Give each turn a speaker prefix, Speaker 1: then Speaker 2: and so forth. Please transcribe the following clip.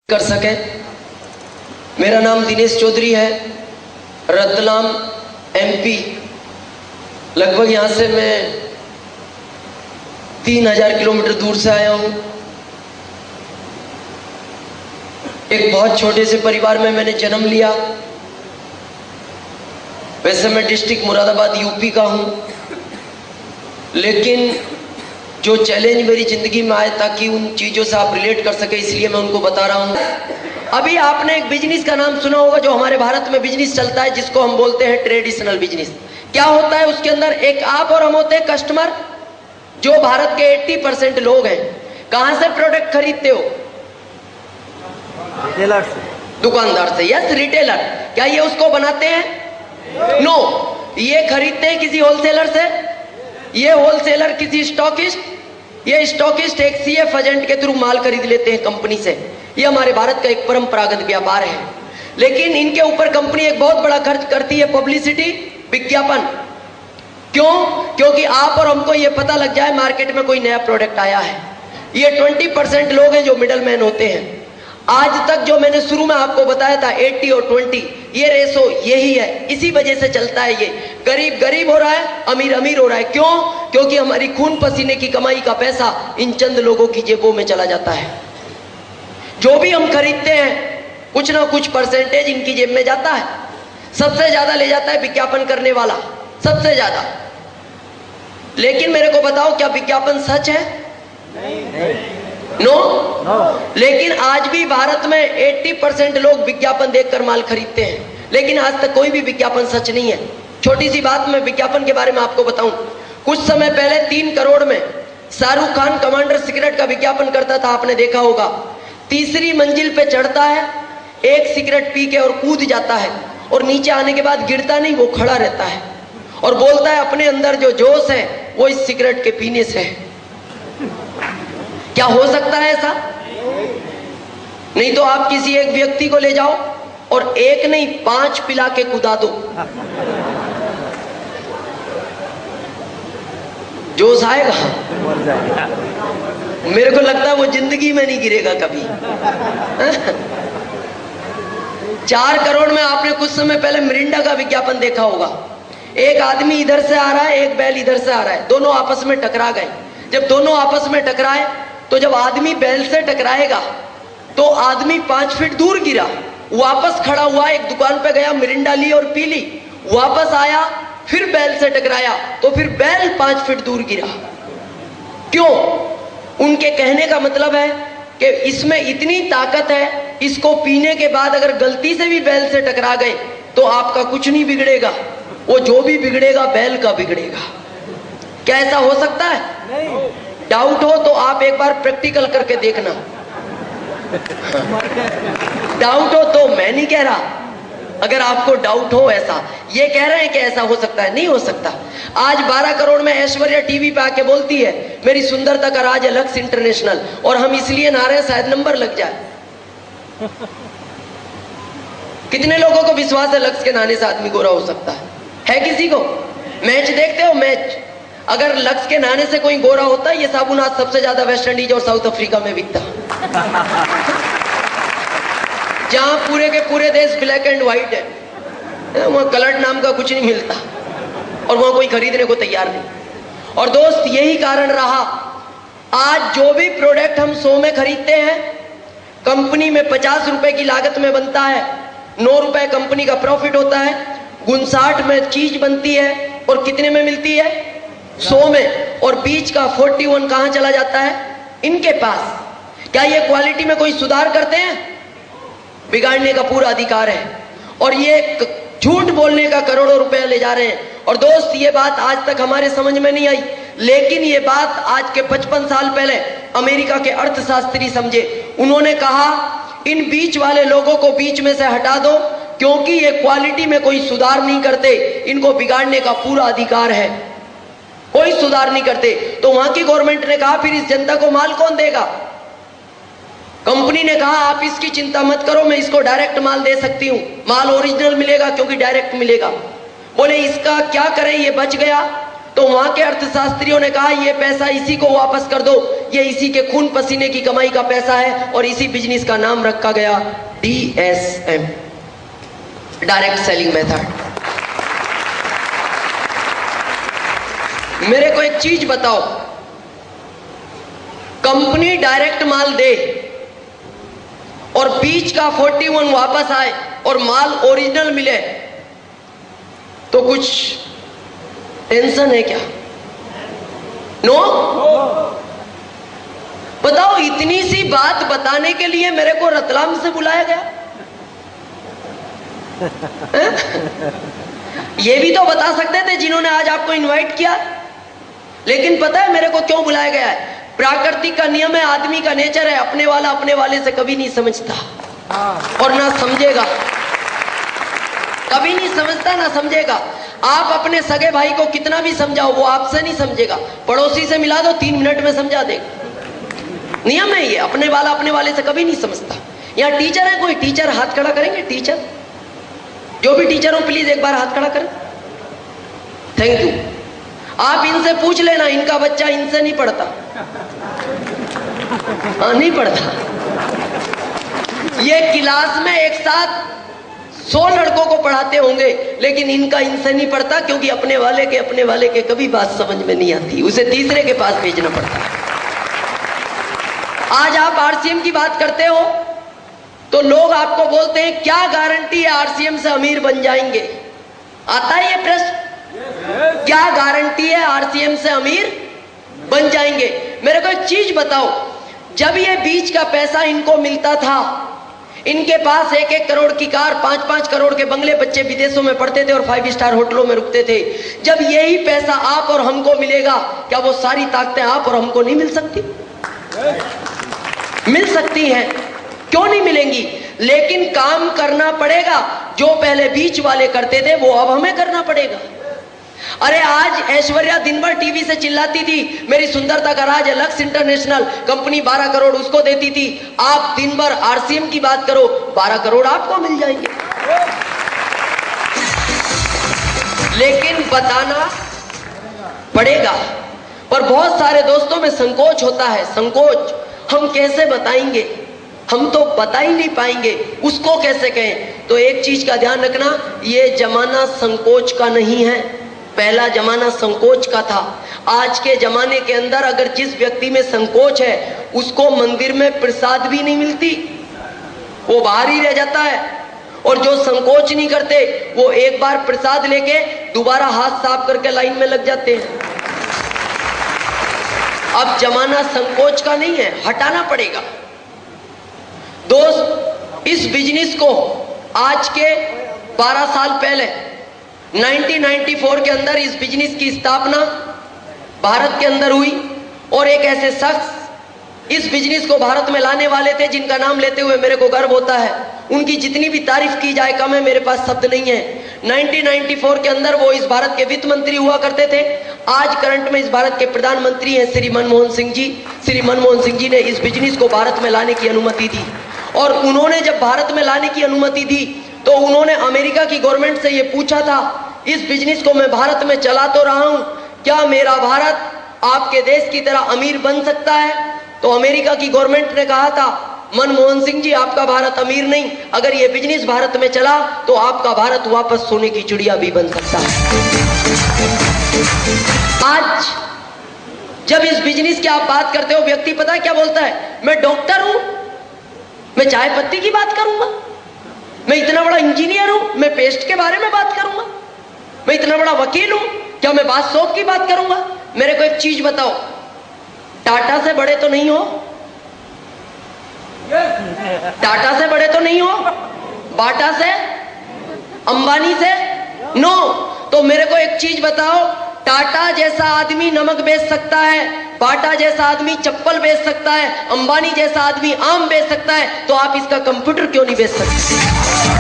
Speaker 1: कर सके। मेरा नाम दिनेश चौधरी है, रतलाम एमपी। लगभग यहाँ से मैं 3000 किलोमीटर दूर से आया हूँ। एक बहुत छोटे से परिवार में मैंने जन्म लिया। वैसे मैं डिस्ट्रिक्ट मुरादाबाद यूपी का हूँ, लेकिन जो चैलेंज मेरी जिंदगी में आए ताकि उन चीज़ों से आप रिलेट कर सके, इसलिए मैं उनको बता रहा हूँ। अभी आपने एक बिजनेस का नाम सुना होगा जो हमारे भारत में बिजनेस चलता है, जिसको हम बोलते हैं ट्रेडिशनल बिजनेस। क्या होता है उसके अंदर? एक आप और हम होते हैं कस्टमर, जो भारत के 80% लोग हैं। कहां से प्रोडक्ट खरीदते हो?
Speaker 2: रिटेलर से,
Speaker 1: दुकानदार से। Yes, retailer. क्या ये उसको बनाते हैं? नो। ये खरीदते हैं किसी होलसेलर से। ये होलसेलर किसी स्टॉकिस्ट, ये स्टॉकिस्ट एक सीएफ एजेंट के थ्रू माल खरीद लेते हैं कंपनी से। ये हमारे भारत का एक परंपरागत व्यापार है। लेकिन इनके ऊपर कंपनी एक बहुत बड़ा खर्च करती है, पब्लिसिटी, विज्ञापन। क्यों? क्योंकि आप और हमको ये पता लग जाए मार्केट में कोई नया प्रोडक्ट आया है। ये 20% लोग हैं जो मिडल मैन होते हैं। आज तक जो मैंने शुरू में आपको बताया था 80 और 20, ये रेशो यही है। इसी वजह से चलता है। ये गरीब गरीब हो रहा है, अमीर अमीर हो रहा है। क्यों? क्योंकि हमारी खून पसीने की कमाई का पैसा इन चंद लोगों की जेबों में चला जाता है। जो भी हम खरीदते हैं कुछ ना कुछ परसेंटेज इनकी जेब में जाता है। सबसे ज्यादा ले जाता है विज्ञापन करने वाला, सबसे ज्यादा। लेकिन मेरे को बताओ, क्या विज्ञापन सच है? नो। लेकिन आज भी भारत में 80% लोग विज्ञापन देखकर माल खरीदते हैं, लेकिन आज तक कोई भी विज्ञापन सच नहीं है। छोटी सी बात मैं विज्ञापन के बारे में आपको बताऊं। कुछ समय पहले 3 करोड़ में शाहरुख खान कमांडर सिगरेट का विज्ञापन करता था, आपने देखा होगा। तीसरी मंजिल पे चढ़ता है, एक सिगरेट पी के और कूद जाता है, और नीचे आने के बाद गिरता नहीं, वो खड़ा रहता है और बोलता है अपने अंदर जो जोश है वो इस सिगरेट के पीने से है। क्या हो सकता है ऐसा? नहीं तो आप किसी एक व्यक्ति को ले जाओ और एक नहीं 5 पिला के कुदा दो, जोश आएगा? मेरे को लगता है वो जिंदगी में नहीं गिरेगा कभी। 4 करोड़ में आपने कुछ समय पहले मिरिंडा का विज्ञापन देखा होगा। एक आदमी इधर से आ रहा है, एक बैल इधर से आ रहा है, दोनों आपस में टकरा गए। जब दोनों आपस में टकराए तो जब आदमी बैल से टकराएगा तो आदमी 5 फीट दूर गिरा, वापस खड़ा हुआ, एक दुकान पे गया, मिरिंडा ली और पी ली, वापस आया, फिर बैल से टकराया तो फिर बैल 5 फीट दूर गिरा। क्यों? उनके कहने का मतलब है कि इसमें इतनी ताकत है, इसको पीने के बाद अगर गलती से भी बैल से टकरा गए तो आपका कुछ नहीं बिगड़ेगा, वो जो भी बिगड़ेगा बैल का बिगड़ेगा। क्या ऐसा हो सकता है? नहीं। डाउट हो तो आप एक बार प्रैक्टिकल करके देखना। डाउट हो तो मैं नहीं कह रहा, अगर आपको डाउट हो ऐसा, ये कह रहे हैं कि ऐसा हो सकता है, नहीं हो सकता। आज 12 करोड़ में ऐश्वर्या टीवी पे आके बोलती है मेरी सुंदरता का राज है लक्स इंटरनेशनल, और हम इसलिए ना रहे हैं शायद नंबर लग जाए। कितने लोगों को विश्वास है लक्स के नहाने से आदमी गोरा हो सकता है किसी को? मैच देखते हो? मैच अगर लक्स के नहाने से कोई गोरा होता, ये साबुन आज सबसे ज्यादा वेस्ट इंडीज और साउथ अफ्रीका में बिकता, जहां पूरे के पूरे देश ब्लैक एंड व्हाइट है, वहां कलर्ड नाम का कुछ नहीं मिलता और वहां कोई खरीदने को तैयार नहीं। और दोस्त, यही कारण रहा, आज जो भी प्रोडक्ट हम 100 में खरीदते हैं, कंपनी में 50 रुपए की लागत में बनता है, 9 रुपए कंपनी का प्रॉफिट होता है, 59 में चीज बनती है और कितने में मिलती है? 100 में। और बीच का 41 कहां चला जाता है? इनके पास। क्या ये क्वालिटी में कोई सुधार करते हैं? बिगाड़ने का पूरा अधिकार है, और ये झूठ बोलने का करोड़ों रुपए ले जा रहे हैं। और दोस्त, ये बात आज तक हमारे समझ में नहीं आई, लेकिन ये बात आज के 55 साल पहले अमेरिका के अर्थशास्त्री समझे। उन्होंने कहा इन बीच वाले लोगों को बीच में से हटा दो, क्योंकि ये क्वालिटी में कोई सुधार नहीं करते, इनको बिगाड़ने का पूरा अधिकार है, कोई सुधार नहीं करते। तो वहां की गवर्नमेंट ने कहा फिर इस जनता को माल कौन देगा? कंपनी ने कहा आप इसकी चिंता मत करो, मैं इसको डायरेक्ट माल दे सकती हूं, माल ओरिजिनल मिलेगा क्योंकि डायरेक्ट मिलेगा। बोले इसका क्या करें, ये बच गया तो वहां के अर्थशास्त्रियों ने कहा ये पैसा इसी को वापस कर दो, ये इसी के खून पसीने की कमाई का पैसा है, और इसी बिजनेस का नाम रखा गया DSM, डायरेक्ट सेलिंग मेथड। मेरे को एक चीज बताओ, कंपनी डायरेक्ट माल दे और बीच का 41 वापस आए और माल ओरिजिनल मिले तो कुछ टेंशन है क्या? नो? बताओ, इतनी सी बात बताने के लिए मेरे को रतलाम से बुलाया गया? ये भी तो बता सकते थे जिन्होंने आज आपको इनवाइट किया। लेकिन पता है मेरे को क्यों बुलाया गया है? प्राकृतिक का नियम है, आदमी का नेचर है, अपने वाला अपने वाले से कभी नहीं समझता और ना समझेगा, कभी नहीं समझता ना समझेगा। आप अपने सगे भाई को कितना भी समझाओ वो आपसे नहीं समझेगा, पड़ोसी से मिला दो 3 मिनट में समझा देगा। नियम है ये, अपने वाला अपने वाले से कभी नहीं समझता। यहाँ टीचर है, कोई टीचर हाथ खड़ा करेंगे? टीचर, जो भी टीचर हो प्लीज एक बार हाथ खड़ा करें। Thank you. आप इनसे पूछ लेना, इनका बच्चा इनसे नहीं पढ़ता। नहीं पढ़ता। ये क्लास में एक साथ 100 लड़कों को पढ़ाते होंगे, लेकिन इनका इनसे नहीं पढ़ता, क्योंकि अपने वाले के कभी बात समझ में नहीं आती, उसे तीसरे के पास भेजना पड़ता है। आज आप RCM की बात करते हो तो लोग आपको बोलते हैं क्या गारंटी है RCM से अमीर बन जाएंगे? आता है ये प्रश्न, क्या गारंटी है RCM से अमीर बन जाएंगे? मेरे को एक चीज बताओ, जब ये बीच का पैसा इनको मिलता था, इनके पास 1-1 करोड़ की कार, 5-5 करोड़ के बंगले, बच्चे विदेशों में पढ़ते थे और 5 स्टार होटलों में रुकते थे। जब यही पैसा आप और हमको मिलेगा, क्या वो सारी ताकतें आप और हमको नहीं मिल सकती? मिल सकती हैं, क्यों नहीं मिलेंगी? लेकिन काम करना पड़ेगा। जो पहले बीच वाले करते थे वो अब हमें करना पड़ेगा। अरे आज ऐश्वर्या दिन भर टीवी से चिल्लाती थी मेरी सुंदरता का राज है, लक्स इंटरनेशनल कंपनी 12 करोड़ उसको देती थी। आप दिन भर RCM की बात करो, 12 करोड़ आपको मिल जाएंगे। लेकिन बताना पड़ेगा। पर बहुत सारे दोस्तों में संकोच होता है, संकोच, हम कैसे बताएंगे, हम तो बता ही नहीं पाएंगे, उसको कैसे कहें? तो एक चीज का ध्यान रखना, ये जमाना संकोच का नहीं है। पहला जमाना संकोच का था। आज के जमाने के अंदर अगर जिस व्यक्ति में संकोच है उसको मंदिर में प्रसाद भी नहीं मिलती, वो बाहर ही रह जाता है। और जो संकोच नहीं करते वो एक बार प्रसाद लेके दोबारा हाथ साफ करके लाइन में लग जाते हैं। अब जमाना संकोच का नहीं है, हटाना पड़ेगा। दोस्त, इस बिजनेस को आज के 12 साल पहले 1994 के अंदर इस बिजनेस की स्थापना भारत के अंदर हुई और एक ऐसे शख्स इस बिजनेस को भारत में लाने वाले थे जिनका नाम लेते हुए मेरे को गर्व होता है। उनकी जितनी भी तारीफ की जाए कम है, मेरे पास शब्द नहीं है। 1994 के अंदर वो इस भारत के वित्त मंत्री हुआ करते थे। आज करंट में इस भारत के प्रधानमंत्री हैं श्री मनमोहन सिंह जी। श्री मनमोहन सिंह जी ने इस बिजनेस को भारत में लाने की अनुमति दी। और उन्होंने जब भारत में लाने की अनुमति दी तो उन्होंने अमेरिका की गवर्नमेंट से ये पूछा था, इस बिजनेस को मैं भारत में चला तो रहा हूं, क्या मेरा भारत आपके देश की तरह अमीर बन सकता है? तो अमेरिका की गवर्नमेंट ने कहा था, मनमोहन सिंह जी आपका भारत अमीर नहीं, अगर ये बिजनेस भारत में चला तो आपका भारत वापस सोने की चिड़िया भी बन सकता है। आज जब इस बिजनेस की आप बात करते हो, व्यक्ति पता है क्या बोलता है? मैं डॉक्टर हूं, मैं चाय पत्ती की बात करूंगा, मैं इतना बड़ा इंजीनियर हूं, मैं पेस्ट के बारे में बात करूंगा, मैं इतना बड़ा वकील हूं, क्या मैं बात शौक की बात करूंगा? मेरे को एक चीज बताओ, टाटा से बड़े तो नहीं हो? टाटा से बड़े तो नहीं हो? बाटा से, अंबानी से? नो। तो मेरे को एक चीज बताओ, टाटा जैसा आदमी नमक बेच सकता है, बाटा जैसा आदमी चप्पल बेच सकता है, अंबानी जैसा आदमी आम बेच सकता है, तो आप इसका कंप्यूटर क्यों नहीं बेच सकते?